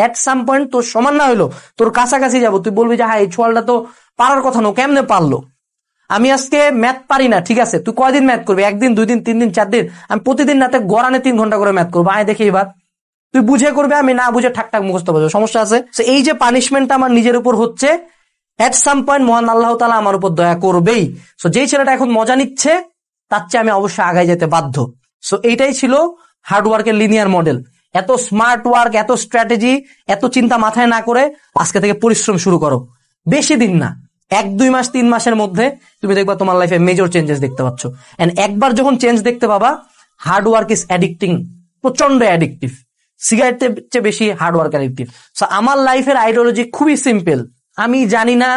এট some point তোর সমান না হইলো তোর কাছাকাছি যাবো, তুই বলবি যে হ্যাঁ এই ছোয়ালটা তো পারার কথা না, কেমনে পারলো। আমি আজকে ম্যাথ পারি না, ঠিক আছে, তুই কয়দিন ম্যাথ করবি? 1 দিন 2 দিন 3 দিন 4 দিন? আমি প্রতিদিন রাতে গড়ানে 3 ঘন্টা করে ম্যাথ করবো, আয় দেখি এবার। তুই বুঝে করবে, আমি না বুঝে ঠাকঠাক মুখস্থ বলবো, সমস্যা আছে? এই যে পানিশমেন্টটা আমার নিজের উপর হচ্ছে, এট সাম পয়েন্ট মহান আল্লাহ তাআলা আমার উপর দয়া করবেই। সো যেই ছেলেটা এখন মজা নিচ্ছে তার চেয়ে আমি অবশ্যই আগায় যেতে বাধ্য। সো এইটাই ছিল হার্ডওয়ার্কের লিনিয়ার মডেল। এত স্মার্ট ওয়ার্ক, এত স্ট্র্যাটেজি, এত চিন্তা মাথায় না করে আজকে থেকে পরিশ্রম শুরু করো। বেশি দিন না, 1-2 মাস 3 মাসের মধ্যে তুমি দেখবা তোমার লাইফে মেজর চেঞ্জেস দেখতে পাচ্ছ। এন্ড একবার যখন চেঞ্জ দেখতে পাবা, হার্ডওয়ার্ক ইজ অ্যাডিক্টিং, প্রচন্ড অ্যাডিক্টিভ। সিগারেটের চেয়ে বেশি হার্ডওয়ার্ক অ্যাডিক্টিভ। সো আমার লাইফের আইডিওলজি খুবই সিম্পল। আমি জানি না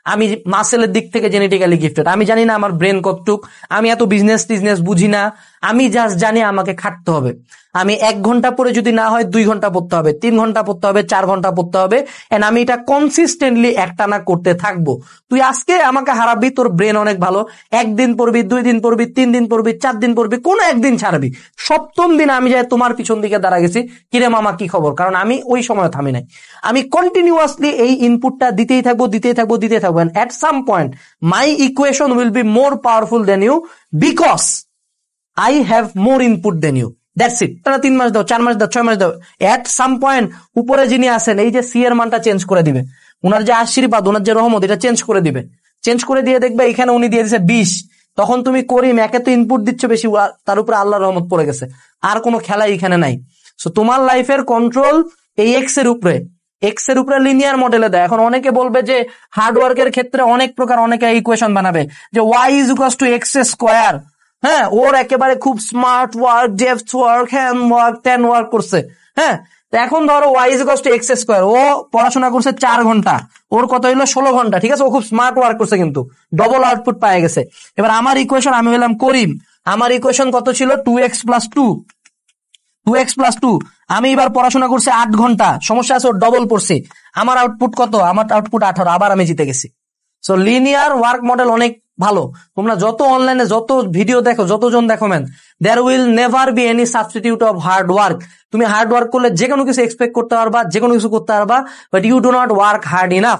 আমি মাসেলের দিক থেকে জেনেটিক্যালি গিফটেড, আমি জানি না আমার ব্রেন কতটুক, আমি এত বিজনেস বুঝি না, আমি জাস্ট জানি আমাকে খাটতে হবে। আমি 1 ঘন্টা পরে যদি না হয় 2 ঘন্টা পড়তে হবে, 3 ঘন্টা পড়তে হবে, 4 ঘন্টা পড়তে হবে, এন্ড আমি এটা কনসিস্টেন্টলি একটানা করতে থাকবো। তুই আজকে আমাকে হারাবি, তোর ব্রেন অনেক ভালো, 1 দিন পড়বি, 2 দিন পড়বি, 3 দিন পড়বি, 4 দিন পড়বি, কোনো একদিন ছাড়বি। 7ম দিন আমি যাই তোমার পিছন দিকে দাঁড়া গেছি, কিরে মামা কি খবর, কারণ আমি ওই সময় থামি নাই। আমি কন্টিনিউয়াসলি এই ইনপুটটা দিতেই থাকবো। And at some point my equation will be more powerful than you because I have more input than you. That's it. তারা 3 মাস দাও, 4 মাস দাও, 6 মাস দাও, at some point উপরে যিনি আছেন এই যে সি এর মানটা চেঞ্জ করে দিবে, উনার যে আশীর্বাদ, উনার যে রহমত, এটা চেঞ্জ করে দিবে। চেঞ্জ করে দিয়ে দেখবে এখানে উনি দিয়ে দিয়েছে 20, তখন তুমি করিম একে তো ইনপুট দিচ্ছ বেশি, তার উপরে আল্লাহর রহমত পড়ে গেছে, আর কোনো খেলা এখানে নাই। সো তোমার লাইফের কন্ট্রোল এই এক্স এর উপরে লিনিয়ার মডেলে দেয়। এখন অনেকে বলবে যে হার্ডওয়ার্কের ক্ষেত্রে অনেক প্রকার, অনেকে ইকুয়েশন বানাবে যে y = x স্কয়ার, হ্যাঁ ওর একেবারে খুব smart work, depth work, hand work, 10 work করছে, হ্যাঁ। তো এখন ধরো y = x স্কয়ার, ও পড়াশোনা করছে 4 ঘন্টা, ওর কত হইলো 16 ঘন্টা, ঠিক আছে, ও খুব স্মার্ট ওয়ার্ক করছে কিন্তু ডবল আউটপুট পায়ে গেছে। এবার আমার ইকুয়েশন, আমি হলাম করিম, আমার ইকুয়েশন কত ছিল 2x + 2, আমি এবার পড়াশোনা করছি 8 ঘন্টা, সমস্যা আছে, ওর ডবল পড়ছি, আমার আউটপুট কত, আমার আউটপুট 18, আবার আমি জিতে গেছি। সো লিনিয়ার ওয়ার্ক মডেল অনেক ভালো। তোমরা যত অনলাইনে যত ভিডিও দেখো, যতজন দেখো man, there will never be any substitute of hard work. তুমি হার্ড ওয়ার্ক করলে যে কোনো কিছু এক্সপেক্ট করতে পারবা, যে কোনো কিছু করতে পারবা, but you do not work hard enough.